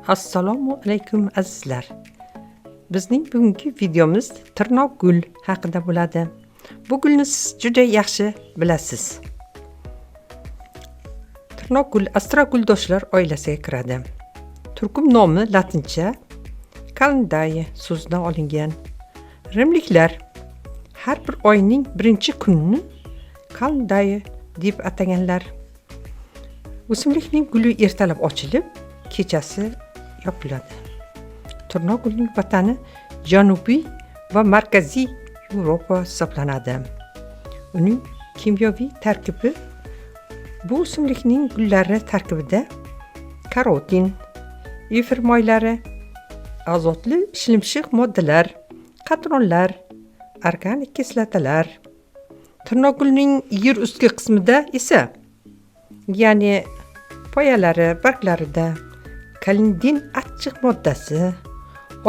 Assalomu alaykum azizlar. Bizning bugungi videomiz tirnoq gul haqida bo'ladi. Bu gulni siz juda yaxshi bilasiz. Tirnoq gul astroguldoshlar oilasiga kiradi. Turkum nomi latincha Calendae so'zidan olingan. Rimliklar har bir oyning birinchi kunini Calendae deb ataganlar. O'simlikning guli ertalab ochilib, kechasi yopiladi. Tirnoq gulining vatani Janubiy va Markaziy Yevropa hisoblanadi. Uning kimyoviy tarkibi bu o'simlikning gullari tarkibida karotin, efir moylari, azotli shilimshiq moddalar, qatronlar, organik kislotalar. Tirnoq gulining yer ustki qismida esa, ya'ni poyalari, barglarida kalindin achchiq moddasi,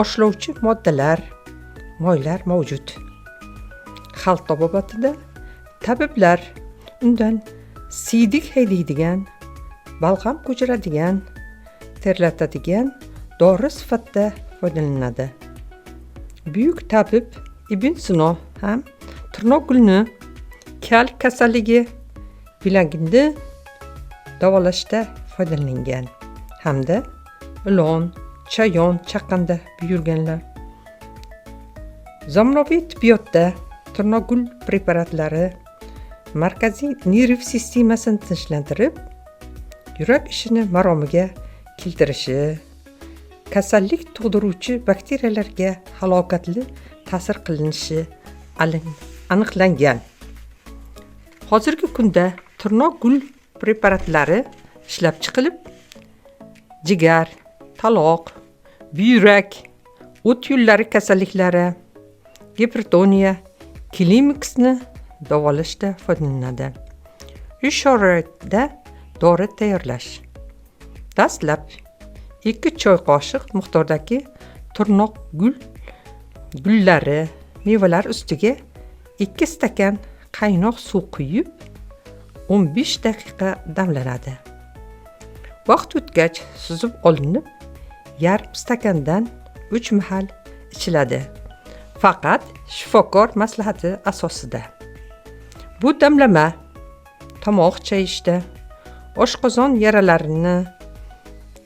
oshlovchi moddalar, moylar mavjud. Xalq tabobatida tabiblar undan siydik haydaydigan, balg'am ko'chiradigan, terlatadigan dori sifatida foydalanadi. Buyuk tabib Ibn Sino ham tirnoq gulni kal kasalligi bilagini davolashda foydalangan hamda ilon, chayon chaqqanda buyurganlar. Zamonaviy tibbiyotda tirnoq gul preparatlari markaziy nerv sistemasini tinchlantirib, yurak ishini maromiga keltirishi, kasallik tug'diruvchi bakteriyalarga halokatli ta'sir qilinishi aniqlangan. Hozirgi kunda tirnoq gul preparatlari ishlab chiqilib, jigar, taloq, buyrak, o't yo'llari kasalliklari, gipertoniya, klimaksni davolashda foydalanadi. Uy sharoitida dori tayyorlash. Dastlab 2 choy qoshiq miqdordagi tirnoq gullari, mevalar ustiga 2 stakan qaynoq suv quyib 15 daqiqa damlanadi. Vaqt o'tgach suzib olinib, yarim stakandan 3 mahal ichiladi. Faqat shifokor maslahati asosida. Bu damlama tomoq chayishda, oshqozon yaralarini,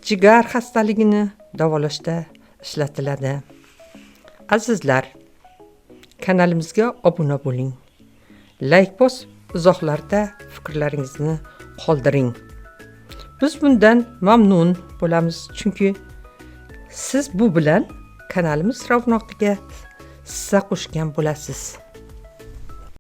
jigar xastaligini davolashda ishlatiladi. Azizlar, kanalimizga obuna bo'ling. Like bosib, izohlarda fikrlaringizni qoldiring. Biz bundan mamnun bo'lamiz, chunki siz bu bilan kanalimiz ravnoqiga hissa qo'shgan bo'lasiz.